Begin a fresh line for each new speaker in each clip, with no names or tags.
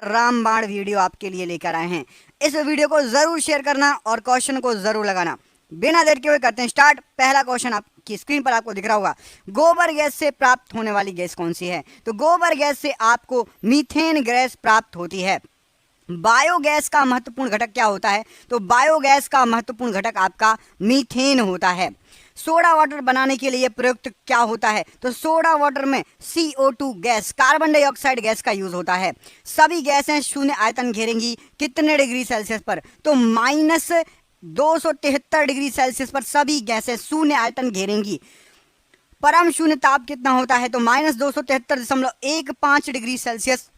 रामबाण वीडियो आपके लिए लेकर आए हैं। इस वीडियो को जरूर शेयर करना और क्वेश्चन को जरूर लगाना। बिना देर के हुए करते हैं स्टार्ट। पहला क्वेश्चन आपकी स्क्रीन पर आपको दिख रहा होगा, गोबर गैस से प्राप्त होने वाली गैस कौन सी है? तो गोबर गैस से आपको मीथेन गैस प्राप्त होती है। बायोगैस का महत्वपूर्ण घटक क्या होता है? तो बायोगैस का महत्वपूर्ण घटक आपका मीथेन होता है। सोडा वाटर बनाने के लिए प्रयुक्त क्या होता है? तो सोडा वाटर में CO2 gas, carbon dioxide gas का यूज होता है। सभी गैसें शून्य आयतन घेरेंगी कितने डिग्री सेल्सियस पर? तो -273 डिग्री सेल्सियस पर सभी गैसें शून्य आयतन घेरेंगी। परम शून्य ताप कितना होता है? तो -273.15 डिग्री सेल्सियस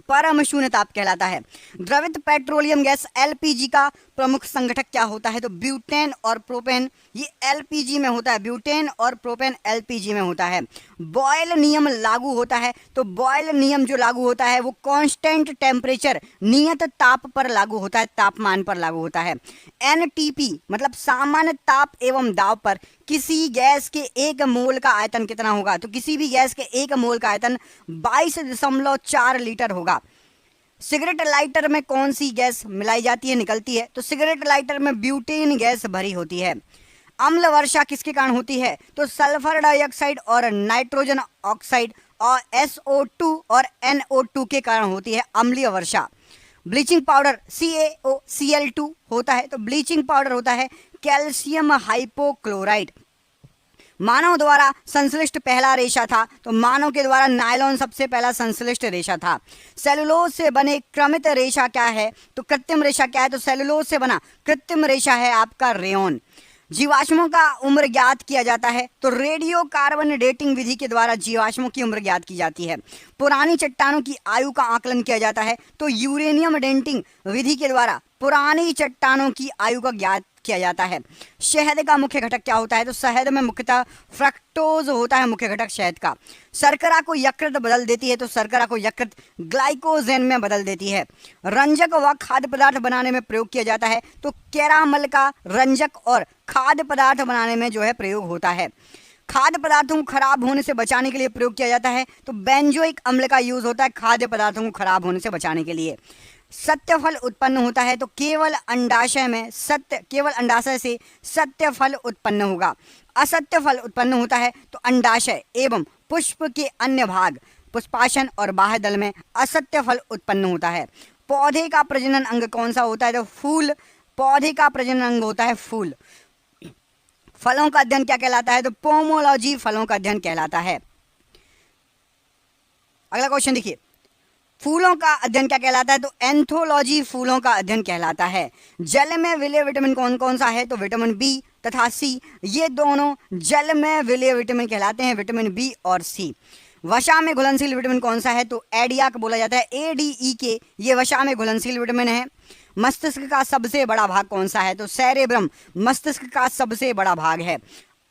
परम शून्य ताप कहलाता है। द्रवित पेट्रोलियम गैस LPG का प्रमुख संघटक क्या होता है? तो ब्यूटेन और प्रोपेन, ये LPG में होता है। ब्यूटेन और प्रोपेन LPG में होता है। बॉयल नियम लागू होता है। तो बॉयल नियम जो लागू होता है वो कांस्टेंट टेम्परेचर, नियत ताप पर लागू होता है, तापमान पर लागू होता है। NTP मतलब सामान्य ताप एवं दाब पर किसी गैस के 1 मोल का आयतन कितना होगा? तो किसी भी गैस के 1 मोल का आयतन 22.4 लीटर होगा। सिगरेट लाइटर में कौन सी गैस मिलाई जाती है, निकलती है? तो सिगरेट लाइटर में ब्यूटेन गैस भरी होती है। अम्ल वर्षा किसके कारण होती है? तो सल्फर डाइऑक्साइड और नाइट्रोजन ऑक्साइड और SO2 और NO2 के कारण होती है अम्लीय वर्षा। ब्लीचिंग पाउडर CaOCl2 होता है। तो ब्लीचिंग पाउडर होता है कैल्शियम हाइपोक्लोराइड। मानव द्वारा संश्लिष्ट पहला रेशा था। तो मानव के द्वारा नायलॉन सबसे पहला संश्लिष्ट रेशा था। सेलुलोज से बने क्रमित रेशा क्या है? तो कृत्रिम रेशा क्या है? तो सेलुलोज से बना कृत्रिम रेशा है आपका रेयन। जीवाश्मों का उम्र ज्ञात किया जाता है। तो रेडियो कार्बन डेटिंग विधि के द्वारा जीवाश्मों की उम्र ज्ञात की जाती है। पुरानी चट्टानों की आयु का आकलन किया जाता है। तो यूरेनियम डेटिंग विधि के द्वारा पुरानी चट्टानों की आयु का ज्ञात किया जाता है। शहद का मुख्य घटक क्या होता है? तो शहद में मुख्यतः फ्रक्टोज होता है मुख्य घटक शहद का। शर्करा को यकृत बदल देती है। तो शर्करा को यकृत ग्लाइकोजेन में बदल देती है। रंजक व खाद्य पदार्थ बनाने में प्रयोग किया जाता है। तो कैरामल का रंजक और खाद्य पदार्थ बनाने में जो है प्रयोग होता है। खाद्य पदार्थों को खराब होने से बचाने के लिए प्रयोग किया जाता है। तो बेंजोइक अम्ल का यूज होता है खाद्य पदार्थों को खराब होने से बचाने के लिए। सत्य फल उत्पन्न होता है। तो केवल अंडाशय से सत्य फल उत्पन्न होगा। असत्य फल उत्पन्न होता है तो अंडाशय एवं पुष्प के अन्य भाग, पुष्पाशन और बाह्यदल में असत्य फल उत्पन्न होता है। पौधे का प्रजनन अंग कौन सा होता है? तो फूल। पौधे का प्रजनन अंग होता है फूल। फलों का अध्ययन क्या कहलाता है? तो पोमोलॉजी फलों का अध्ययन कहलाता है। अगला क्वेश्चन देखिए, फूलों का अध्ययन क्या कहलाता है? तो एंथोलॉजी फूलों का अध्ययन कहलाता है। जल में विलेय विटामिन कौन कौन सा है? तो विटामिन B तथा C, ये दोनों जल में विलेय विटामिन कहलाते हैं, विटामिन B और C। वसा में घुलनशील विटामिन कौन सा है? तो एडियाक बोला जाता है, ADEK, ये वसा में घुलनशील विटामिन है। मस्तिष्क का सबसे बड़ा भाग कौन सा है? तो सेरेब्रम मस्तिष्क का सबसे बड़ा भाग है।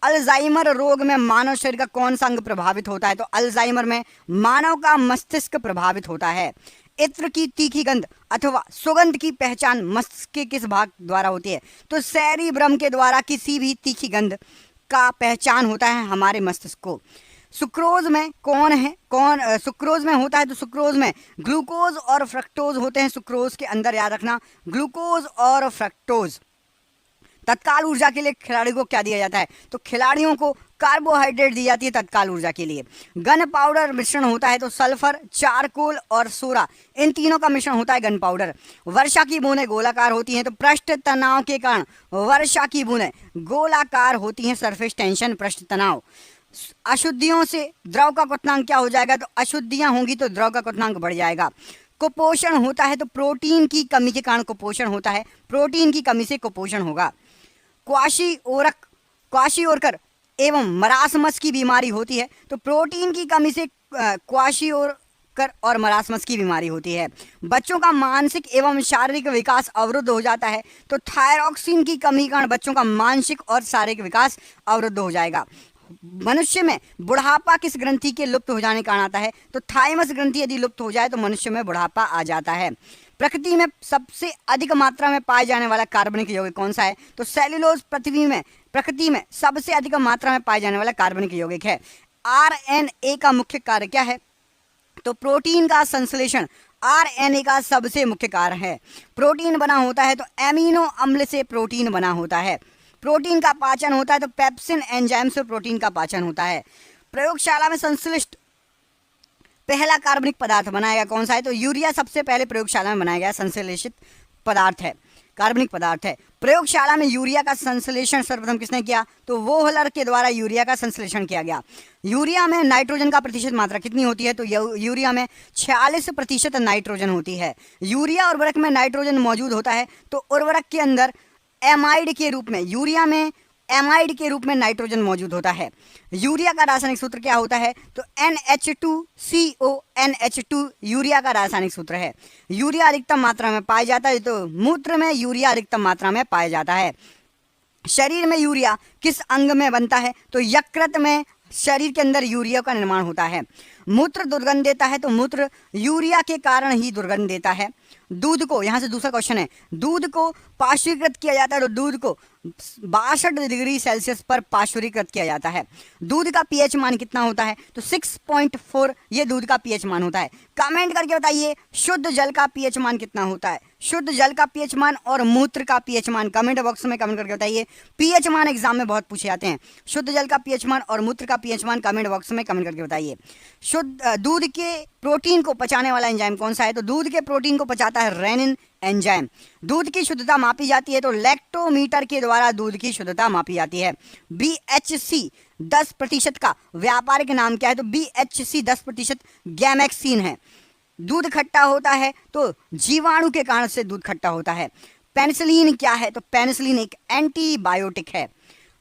अल्जाइमर रोग में मानव शरीर का कौन सा अंग प्रभावित होता है? तो अल्जाइमर में मानव का मस्तिष्क प्रभावित होता है। इत्र की तीखी गंध अथवा सुगंध की पहचान मस्तिष्क के किस भाग द्वारा होती है? तो सेरिब्रम के द्वारा किसी भी तीखी गंध का पहचान होता है हमारे मस्तिष्क को। सुक्रोज में सुक्रोज में होता है? तो सुक्रोज में ग्लूकोज और फ्रक्टोज होते हैं। सुक्रोज के अंदर याद रखना ग्लूकोज और फ्रक्टोज। तत्काल ऊर्जा के लिए खिलाड़ी को क्या दिया जाता है? तो खिलाड़ियों को कार्बोहाइड्रेट दी जाती है तत्काल ऊर्जा के लिए। गन पाउडर मिश्रण होता है। तो सल्फर, चारकोल और सोरा, इन तीनों का मिश्रण होता है गन पाउडर। वर्षा की बूंदें गोलाकार होती हैं। तो पृष्ठ तनाव के कारण वर्षा की बूंदें गोलाकार होती हैं, सरफेस टेंशन, पृष्ठ तनाव। अशुद्धियों से द्रव का क्वथनांक क्या हो जाएगा? तो अशुद्धियां होंगी तो द्रव का क्वथनांक बढ़ जाएगा। कुपोषण होता है। तो प्रोटीन की कमी के कारण कुपोषण होता है, प्रोटीन की कमी से कुपोषण होगा। क्वाशियोरकर एवं मरासमस की बीमारी होती है। तो प्रोटीन की कमी से क्वाशियोरकर और मरासमस की बीमारी होती है। बच्चों का मानसिक एवं शारीरिक विकास अवरुद्ध हो जाता है। तो थायरॉक्सिन की कमी के कारण बच्चों का मानसिक और शारीरिक विकास अवरुद्ध हो जाएगा। मनुष्य में बुढ़ापा किस ग्रंथि के लुप्त हो जाने के कारण आता है? तो थाइमस ग्रंथि यदि लुप्त हो जाए तो मनुष्य में बुढ़ापा आ जाता है। प्रकृति में सबसे अधिक मात्रा में पाए जाने वाला कार्बनिक यौगिक कौन सा है? तो सेल्यूलोज प्रकृति में सबसे अधिक मात्रा में पाए जाने वाला कार्बनिक यौगिक है। RNA का मुख्य कार्य क्या है? तो प्रोटीन का संश्लेषण आरएनए का सबसे मुख्य कार्य है। प्रोटीन बना होता है तो एमिनो अम्ल से प्रोटीन बना होता है। प्रोटीन का पाचन होता है तो पेप्सिन एंजाइम से प्रोटीन का पाचन होता है। प्रयोगशाला में संश्लिष्ट पहला कार्बनिक पदार्थ बनाया गया कौन सा है? तो यूरिया सबसे पहले प्रयोगशाला में बनाया गया संश्लेषित पदार्थ है, कार्बनिक पदार्थ है। प्रयोगशाला में यूरिया का संश्लेषण सर्वप्रथम किसने किया? तो वोहलर के द्वारा यूरिया का संश्लेषण किया गया। यूरिया में नाइट्रोजन का प्रतिशत मात्रा कितनी होती है? तो यूरिया में 46% नाइट्रोजन होती है। यूरिया उर्वरक में नाइट्रोजन मौजूद होता है तो उर्वरक के अंदर एमाइड के रूप में, यूरिया में एमाइड के रूप में नाइट्रोजन मौजूद होता है। यूरिया का रासायनिक सूत्र क्या होता है? तो NH2CONH2 यूरिया का रासायनिक सूत्र है। यूरिया अधिकतम मात्रा में पाया जाता है तो मूत्र में यूरिया अधिकतम मात्रा में पाया जाता है। शरीर में यूरिया किस अंग में बनता है? तो यकृत में शरीर के अंदर यूरिया का निर्माण होता है। मूत्र दुर्गंध देता है तो मूत्र यूरिया के कारण ही दुर्गंध देता है। दूध को, यहाँ से दूसरा क्वेश्चन है, दूध को पाश्चुरीकृत किया जाता है तो दूध को 62 डिग्री सेल्सियस पर पाश्चुरीकृत किया जाता है। दूध का पीएच मान कितना होता है? तो 6.4 ये दूध का पीएच मान होता है। कमेंट करके बताइए शुद्ध जल का पीएच मान कितना होता है? शुद्ध जल का पीएच मान और मूत्र का पीएच मान कमेंट बॉक्स में कमेंट करके बताइए। पीएच मान एग्जाम में बहुत पूछे जाते हैं। शुद्ध जल का पीएच मान और मूत्र का पीएच मान कमेंट बॉक्स में कमेंट करके बताइए। शुद्ध दूध के प्रोटीन को पचाने वाला एंजाइम कौन सा है? तो दूध के प्रोटीन को पचाता है रेनिन एंजाइम। दूध की शुद्धता मापी जाती है तो लैक्टोमीटर के द्वारा दूध की शुद्धता मापी जाती है। BHC 10% का व्यापारिक नाम क्या है? तो BHC 10% गैमेक्सिन है। दूध खट्टा होता है तो जीवाणु के कारण से दूध खट्टा होता है। पेनिसिलिन क्या है? तो पेनिसिलिन एक एंटीबायोटिक है।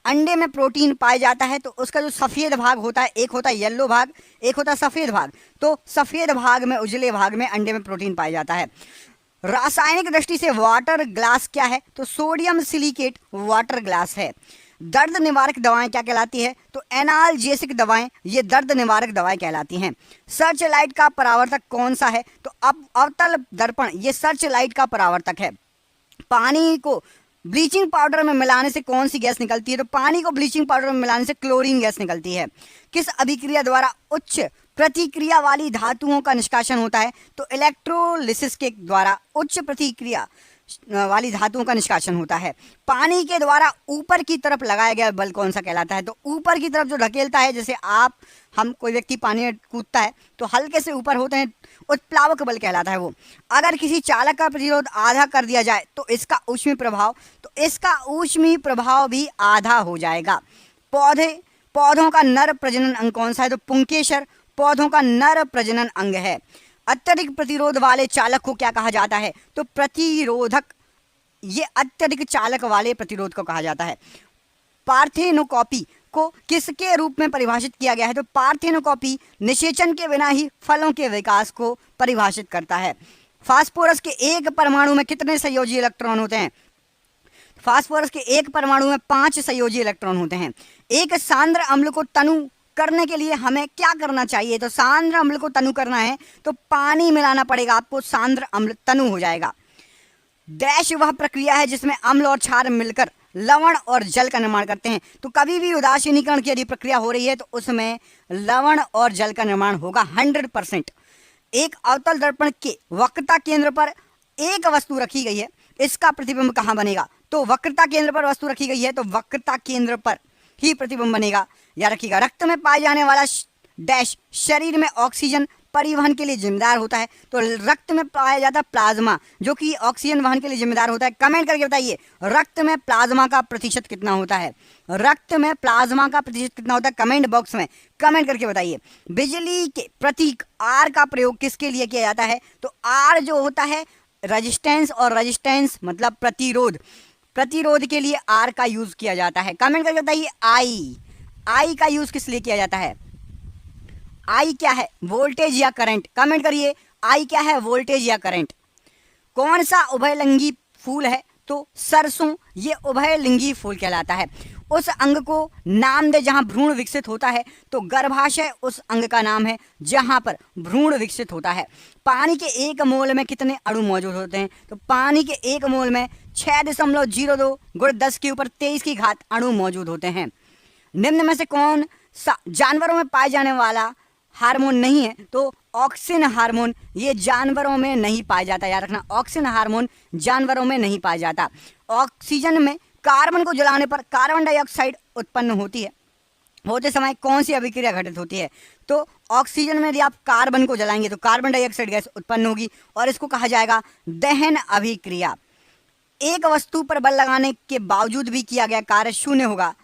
अंडे में प्रोटीन पाया जाता है तो उसका जो सफ़ेद भाग होता है, एक होता है येलो भाग, एक होता है सफ़ेद भाग, तो सफ़ेद भाग में, उजले भाग में अंडे में प्रोटीन पाया जाता है। रासायनिक दृष्टि से वाटर ग्लास क्या है? तो सोडियम सिलिकेट वाटर ग्लास है। दर्द निवारक दवाएं क्या कहलाती है? तो एनाल्जेसिक दवाएं, ये दर्द निवारक दवाएं कहलाती हैं। सर्च लाइट का परावर्तक कौन सा है? तो अवतल दर्पण, ये सर्च लाइट का परावर्तक है। पानी को ब्लीचिंग पाउडर में मिलाने से कौन सी गैस निकलती है? तो पानी को ब्लीचिंग पाउडर में मिलाने से क्लोरीन गैस निकलती है। किस अभिक्रिया द्वारा उच्च प्रतिक्रिया वाली धातुओं का निष्कासन होता है? तो इलेक्ट्रोलिसिस के द्वारा उच्च प्रतिक्रिया वाली धातुओं का निष्कासन होता है। पानी के द्वारा ऊपर की तरफ लगाया गया बल कौन सा कहलाता है? तो ऊपर की तरफ जो ढकेलता है, जैसे हम कोई व्यक्ति पानी में कूदता है तो हल्के से ऊपर होते हैं, उत्प्लावक बल कहलाता है वो। अगर किसी चालक का प्रतिरोध आधा कर दिया जाए तो इसका ऊष्मीय प्रभाव भी आधा हो जाएगा। पौधों का नर प्रजनन अंग कौन सा है? तो पुंकेसर पौधों का नर प्रजनन अंग है। अत्यधिक प्रतिरोध वाले चालक को क्या कहा जाता है? तो प्रतिरोधक। ये अत्यधिक चालक वाले प्रतिरोध को कहा जाता है। पार्थेनोकॉपी को किसके रूप में परिभाषित किया गया है? तो पार्थेनोकॉपी निषेचन के बिना ही फलों के विकास को परिभाषित करता है। फास्फोरस के एक परमाणु में कितने संयोजी इलेक्ट्रॉन होते हैं? फास्फोरस के एक परमाणु में 5 संयोजी इलेक्ट्रॉन होते हैं। एक सांद्र अम्ल को तनु करने के लिए हमें क्या करना चाहिए? तो सांद्र अम्ल को तनु करना है तो पानी मिलाना पड़ेगा आपको, सांद्र अम्ल तनु हो जाएगा। डैश वह प्रक्रिया है जिसमें अम्ल और क्षार मिलकर लवण और जल का निर्माण करते हैं। तो कभी भी उदासीनीकरण की यदि प्रक्रिया हो रही है तो उसमें लवण और जल का निर्माण होगा 100%। एक अवतल दर्पण के वक्रता केंद्र पर एक वस्तु रखी गई है, इसका प्रतिबिंब कहाँ बनेगा? तो वक्रता केंद्र पर वस्तु रखी गई है तो वक्रता केंद्र पर ही प्रतिबिंब बनेगा, या रखिएगा। रक्त में पाया जाने वाला डैश शरीर में ऑक्सीजन परिवहन के लिए जिम्मेदार होता है। तो रक्त में पाया जाता प्लाज्मा जो कि ऑक्सीजन वहन के लिए जिम्मेदार होता है। कमेंट करके बताइए रक्त में प्लाज्मा का प्रतिशत कितना होता है? रक्त में प्लाज्मा का प्रतिशत कितना होता है? कमेंट बॉक्स में कमेंट करके बताइए। बिजली के प्रतीक आर का प्रयोग किसके लिए किया जाता है? तो आर जो होता है रेजिस्टेंस, और रेजिस्टेंस मतलब प्रतिरोध, प्रतिरोध के लिए आर का यूज किया जाता है। कमेंट करके बताइए आई का यूज किस लिए किया जाता है? आई क्या है? वोल्टेज या करंट। कमेंट करिए आई क्या है? वोल्टेज या करंट। कौन सा उभयलिंगी फूल है? तो सरसों, ये उभयलिंगी फूल कहलाता है। उस अंग को नाम दे जहां भ्रूण विकसित होता है। तो गर्भाशय उस अंग का नाम है जहां पर भ्रूण विकसित होता है। पानी के एक मोल में कितने अणु मौजूद होते हैं? तो पानी के एक मोल में 6.02 × 10⁻23 अणु मौजूद होते हैं। निम्न में से कौन सा जानवरों में पाए जाने वाला हार्मोन नहीं है तो ऑक्सिन हार्मोन ये जानवरों में नहीं पाया जाता। याद रखना, ऑक्सिन हार्मोन जानवरों में नहीं पाया जाता। ऑक्सीजन में कार्बन को जलाने पर कार्बन डाइऑक्साइड उत्पन्न होती है। होते समय कौन सी अभिक्रिया घटित होती है? तो ऑक्सीजन में यदि आप कार्बन को जलाएंगे तो कार्बन डाइऑक्साइड गैस उत्पन्न होगी और इसको कहा जाएगा दहन अभिक्रिया। एक वस्तु पर बल लगाने के बावजूद भी किया गया कार्य शून्य होगा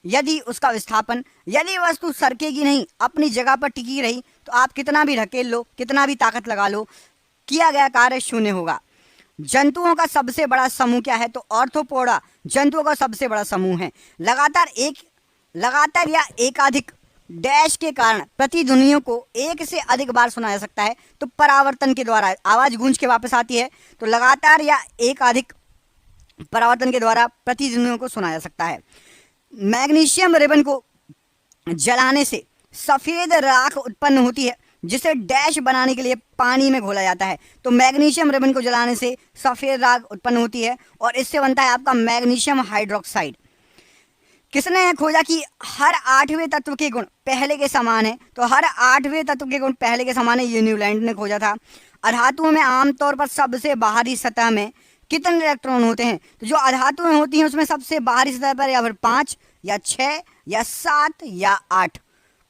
यदि उसका विस्थापन, यदि वस्तु सरकेगी नहीं, अपनी जगह पर टिकी रही, तो आप कितना भी ढकेल लो, कितना भी ताकत लगा लो, किया गया कार्य शून्य होगा। जंतुओं का सबसे बड़ा समूह क्या है? तो ऑर्थोपोडा जंतुओं का सबसे बड़ा समूह है। लगातार या एकाधिक डैश के कारण प्रतिध्वनियों को एक से अधिक बार सुना जा सकता है। तो परावर्तन के द्वारा आवाज गूंज के वापस आती है, तो लगातार या एकाधिक परावर्तन के द्वारा प्रतिध्वनियों को सुना जा सकता है। मैग्नीशियम रिबन को जलाने से सफेद राख उत्पन्न होती है जिसे डैश बनाने के लिए पानी में घोला जाता है। तो मैग्नीशियम रिबन को जलाने से सफेद राख उत्पन्न होती है और इससे बनता है आपका मैग्नीशियम हाइड्रोक्साइड। किसने खोजा कि हर 8वें तत्व के गुण पहले के समान है? तो हर 8वें तत्व के गुण पहले के समान है, ये न्यूलैंड ने खोजा था। अधातुओं में आमतौर पर सबसे बाहरी सतह में कितने इलेक्ट्रॉन होते हैं? तो जो अधातुएं होती हैं उसमें सबसे बाहरी सतह पर या फिर 5 या 6 या 7 या 8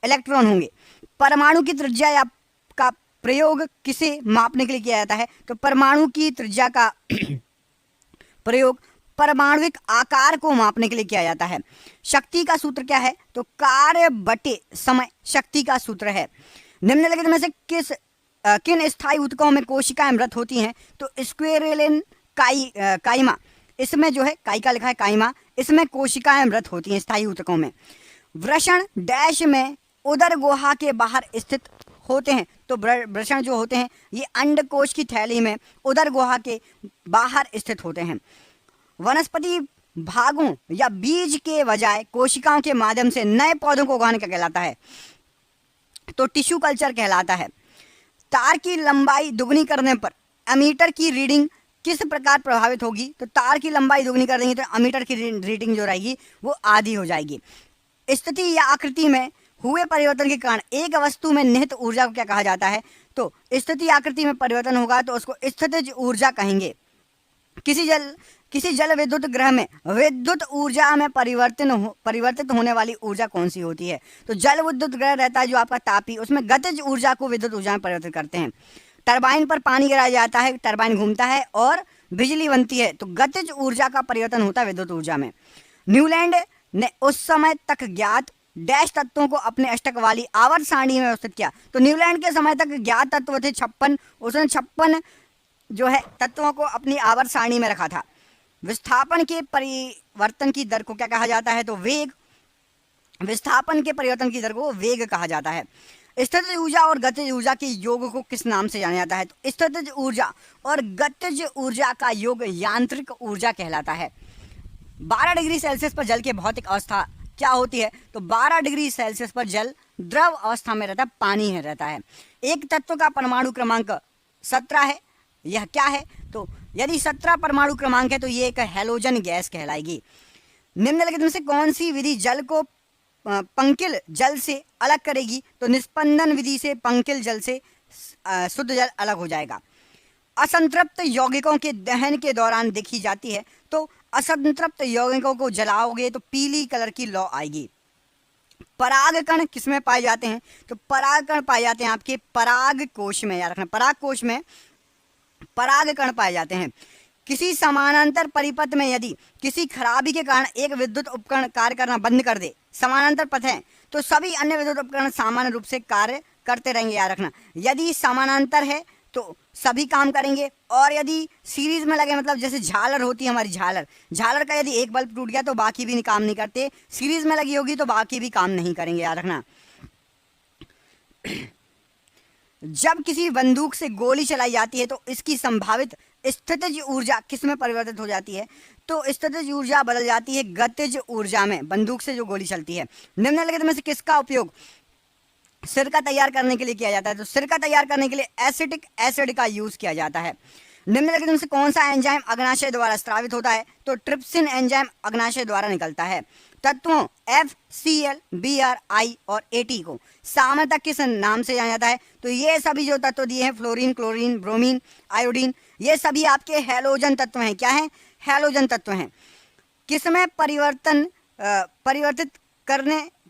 इलेक्ट्रॉन होंगे। परमाणु की त्रिज्या या का प्रयोग किसे मापने के लिए किया जाता है? तो परमाणु की त्रिज्या का प्रयोग परमाणुविक आकार को मापने के लिए किया जाता है। शक्ति का सूत्र क्या है? तो कार्य बटे समय शक्ति का सूत्र है। निम्नलिखित में से किन स्थायी ऊतकों में कोशिकाएं मृत होती हैं? तो स्क्वेरेलिन काइमा, इसमें जो है काइका लिखा है काइमा, इसमें कोशिकाएं मृत होती हैं स्थायी ऊतकों में। वृषण डैश में उदर गुहा के बाहर स्थित होते हैं। तो वृषण जो होते हैं ये अंडकोश की थैली में उदर गुहा के बाहर स्थित होते हैं। वनस्पति भागों या बीज के बजाय कोशिकाओं के माध्यम से नए पौधों को उगाने का कहलाता है? तो टिश्यू कल्चर कहलाता है। तार की लंबाई दुगनी करने पर एमीटर की रीडिंग किस प्रकार प्रभावित होगी? तो तार की लंबाई दुगनी कर देंगे तो एमीटर की रीडिंग जो रहेगी वो आधी हो जाएगी। स्थिति या आकृति में हुए परिवर्तन के कारण एक वस्तु में निहित ऊर्जा को क्या कहा जाता है? तो स्थिति आकृति में परिवर्तन होगा तो उसको स्थितिज ऊर्जा कहेंगे। किसी जल विद्युत ग्रह में विद्युत ऊर्जा में परिवर्तित होने वाली ऊर्जा कौन सी होती है? तो जल विद्युत ग्रह रहता है जो आपका तापी, उसमें गतिज ऊर्जा को विद्युत ऊर्जा में परिवर्तित करते हैं। टरबाइन पर पानी गिराया जाता है, टरबाइन घूमता है और बिजली बनती है, तो गतिज ऊर्जा का परिवर्तन होता है विद्युत ऊर्जा में। न्यूलैंड ने उस समय तक ज्ञात डैश तत्वों को अपने अष्टक वाली आवर्त सारणी में व्यवस्थित किया। तो न्यूलैंड के समय तक ज्ञात तत्व थे 56, उसने 56 जो है तत्वों को अपनी आवर्त सारणी में रखा था। विस्थापन के परिवर्तन की दर को क्या कहा जाता है? तो वेग। विस्थापन के परिवर्तन की दर को वेग कहा जाता है। स्थितिज ऊर्जा और गतिज ऊर्जा के योग को किस नाम से जाना जाता है? तो स्थितिज ऊर्जा और गतिज ऊर्जा का योग यांत्रिक ऊर्जा कहलाता है। 12 डिग्री सेल्सियस पर जल की भौतिक अवस्था क्या होती है? तो 12 डिग्री सेल्सियस पर जल द्रव अवस्था में रहता है, पानी है रहता है। एक तत्व का परमाणु क्रमांक 17 है, यह क्या है? तो यदि 17 परमाणु क्रमांक है तो ये एक हैलोजन गैस कहलाएगी। निम्नलिखित में से कौन सी विधि जल को पंकिल जल से अलग करेगी? तो निस्पंदन विधि से पंकिल जल से शुद्ध जल अलग हो जाएगा। असंतृप्त यौगिकों के दहन के दौरान देखी जाती है। तो असंतृप्त यौगिकों को जलाओगे तो पीली कलर की लौ आएगी। परागकण किसमें पाए जाते हैं? तो परागकण पाए जाते हैं आपके पराग कोश में। याद रखना, पराग कोश में परागकण पाए जाते हैं। किसी समानांतर परिपथ में यदि किसी खराबी के कारण एक विद्युत उपकरण कार्य करना बंद कर दे, समानांतर पथ है तो सभी अन्य विद्युत उपकरण सामान्य रूप से कार्य करते रहेंगे। याद रखना, यदि समानांतर है तो सभी काम करेंगे, और यदि सीरीज में लगे, मतलब जैसे झालर होती है हमारी, झालर का यदि एक बल्ब टूट गया तो बाकी भी काम नहीं करते, सीरीज में लगी होगी तो बाकी भी काम नहीं करेंगे। याद रखना, जब किसी बंदूक से गोली चलाई जाती है तो इसकी संभावित स्थितिज ऊर्जा किस में परिवर्तित हो जाती है? तो स्थितिज ऊर्जा बदल जाती है गतिज ऊर्जा में, बंदूक से जो गोली चलती है। निम्नलिखित में से किसका उपयोग सिरका तैयार करने के लिए किया जाता है? तो सिरका तैयार करने के लिए एसिटिक एसिड का यूज किया जाता है। निम्नलिखित में से कौन सा एंजाइम अग्नाशय द्वारा स्रावित होता है? तो ट्रिप्सिन एंजाइम अग्नाशय द्वारा निकलता है। तत्वों FCl, Br, I और At को सामान्यतः किस नाम से जाना जाता है? तो ये सभी जो तत्व दिए हैं, फ्लोरीन, क्लोरीन, ब्रोमीन, आयोडीन, ये सभी आपके हैलोजन तत्व हैं। क्या है? हैलोजन तत्व हैं। किसमें परिवर्तित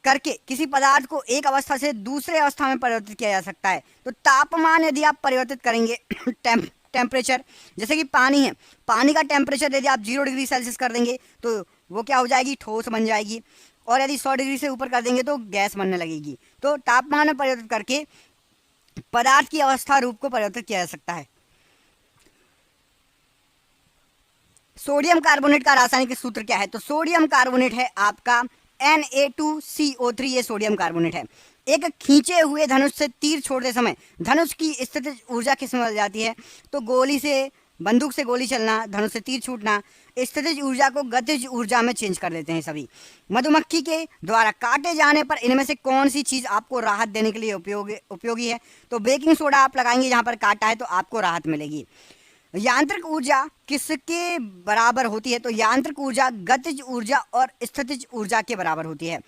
करके किसी पदार्थ को एक अवस्था से दूसरे अवस्था में परिवर्तित किया जा सकता है? तो तापमान यदि आप परिवर्तित करेंगे टेम्परेचर, जैसे कि पानी है, पानी का टेम्परेचर यदि आप 0 डिग्री सेल्सियस कर देंगे तो वो क्या हो जाएगी? ठोस बन जाएगी। और यदि 100 डिग्री से ऊपर कर देंगे तो गैस बनने लगेगी। तो तापमान में परिवर्तित करके पदार्थ की अवस्था रूप को परिवर्तित किया जा सकता है। सोडियम कार्बोनेट का रासायनिक सूत्र क्या है? तो सोडियम कार्बोनेट है आपका Na2CO3, ये सोडियम कार्बोनेट है। एक खींचे हुए धनुष से तीर छोड़ते समय धनुष की स्थितिज ऊर्जा किस में बदल जाती है? तो गोली से, बंदूक से गोली चलना, धनुष से तीर छूटना, स्थितिज ऊर्जा को गतिज ऊर्जा में चेंज कर देते हैं सभी। मधुमक्खी के द्वारा काटे जाने पर इनमें से कौन सी चीज आपको राहत देने के लिए उपयोगी है? तो बेकिंग सोडा आप लगाएंगे जहां पर काटा है तो आपको राहत मिलेगी। यांत्रिक ऊर्जा किसके बराबर होती है? तो यांत्रिक ऊर्जा गतिज ऊर्जा और स्थितिज ऊर्जा के बराबर होती है।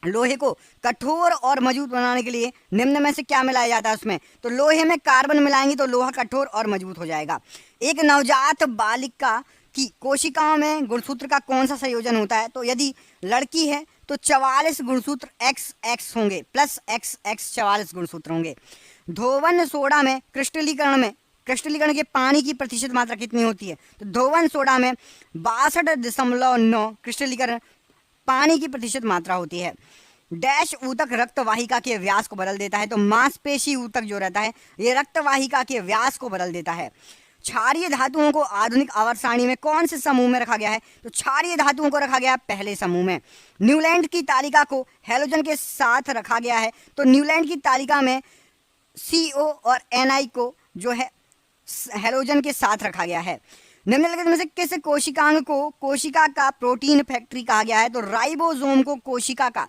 लोहे को कठोर और मजबूत बनाने के लिए निम्न में से क्या मिलाया जाता है उसमें? तो लोहे में कार्बन मिलाएंगे तो लोहा कठोर और मजबूत हो जाएगा। एक नवजात बालिका की कोशिकाओं में गुणसूत्र का कौन सा संयोजन होता है? तो यदि लड़की है तो 44 गुणसूत्र XX होंगे, प्लस XX 44 गुणसूत्र होंगे। धोवन सोडा में क्रिस्टलीकरण के पानी की प्रतिशत मात्रा कितनी होती है? तो धोवन सोडा में 62.9 क्रिस्टलीकरण पानी की प्रतिशत मात्रा होती है। डैश ऊतक रक्त वाहिका के व्यास को बदल देता है? तो मांसपेशी ऊतक जो रहता है ये रक्त वाहिका के व्यास को बदल देता है। क्षारीय धातुओं को आधुनिक आवर्त सारणी में कौन से समूह में रखा गया है? तो क्षारीय धातुओं को रखा गया पहले समूह में। न्यूलैंड की तालिका को हैलोजन के साथ रखा गया है? तो न्यूलैंड की तालिका में CO और Ni को जो है हैलोजन के साथ रखा गया है। निम्नलिखित में से किस कोशिकांग को कोशिका का प्रोटीन फैक्ट्री कहा गया है? तो राइबोसोम को कोशिका का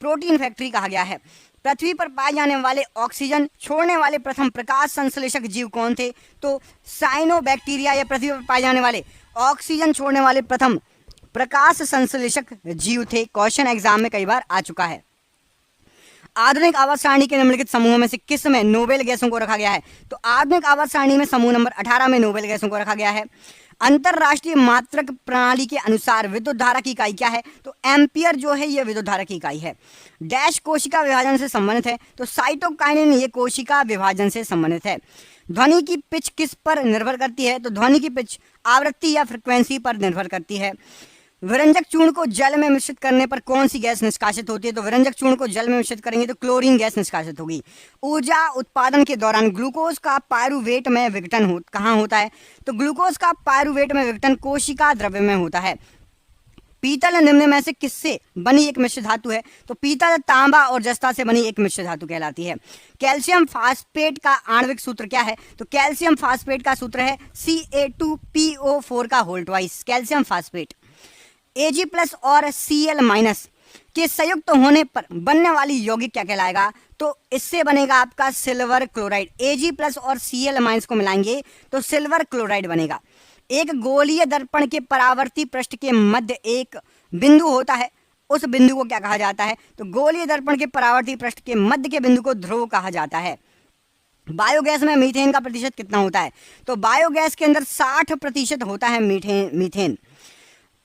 प्रोटीन फैक्ट्री कहा गया है। पृथ्वी पर पाए जाने वाले ऑक्सीजन छोड़ने वाले प्रथम प्रकाश संश्लेषक जीव कौन थे? तो साइनोबैक्टीरिया। या पृथ्वी पर पाए जाने वाले ऑक्सीजन छोड़ने वाले प्रथम प्रकाश संश्लेषक जीव थे। क्वेश्चन एग्जाम में कई बार आ चुका है। आधुनिक आवर्त सारणी के निम्नलिखित समूहों में से किस में नोबेल गैसों को रखा गया है? तो आधुनिक आवर्त सारणी में समूह नंबर 18 में नोबेल गैसों को रखा गया है। अंतरराष्ट्रीय मात्रक प्रणाली के अनुसार विद्युत धारा की इकाई क्या है? तो एम्पियर जो है ये विद्युत धारा की इकाई है। डैश कोशिका विभाजन से संबंधित है? तो साइटोकाइनिन ये कोशिका विभाजन से संबंधित है। ध्वनि की पिच किस पर निर्भर करती है? तो ध्वनि की पिच आवृत्ति या फ्रिक्वेंसी पर निर्भर करती है। विरंजक चूर्ण को जल में मिश्रित करने पर कौन सी गैस निष्कासित होती है? तो विरंजक चूर्ण को जल में मिश्रित करेंगे तो क्लोरीन गैस निष्कासित होगी। ऊर्जा उत्पादन के दौरान ग्लूकोज का पायरुवेट में विघटन कहाँ होता है? तो ग्लूकोज का पायरुवेट में विघटन कोशिका द्रव्य में होता है। पीतल निम्न में से किससे बनी एक मिश्र धातु है? तो पीतल तांबा और जस्ता से बनी एक मिश्र धातु कहलाती है। कैल्शियम फास्फेट का आणविक सूत्र क्या है? तो कैल्शियम फास्फेट का सूत्र है Ca2PO4 का whole twice. Calcium phosphate Ag+ और Cl- के संयुक्त होने पर बनने वाली यौगिक क्या कहलाएगा? तो इससे बनेगा आपका सिल्वर क्लोराइड। Ag+ और Cl- को मिलाएंगे तो सिल्वर क्लोराइड बनेगा। एक गोलीय दर्पण के परावर्ती पृष्ठ के मध्य एक बिंदु होता है, उस बिंदु को क्या कहा जाता है? तो गोलीय दर्पण के परावर्ती पृष्ठ के मध्य के बिंदु को ध्रुव कहा जाता है। बायोगैस में मीथेन का प्रतिशत कितना होता है? तो बायोगैस के अंदर 60% होता है मीथेन।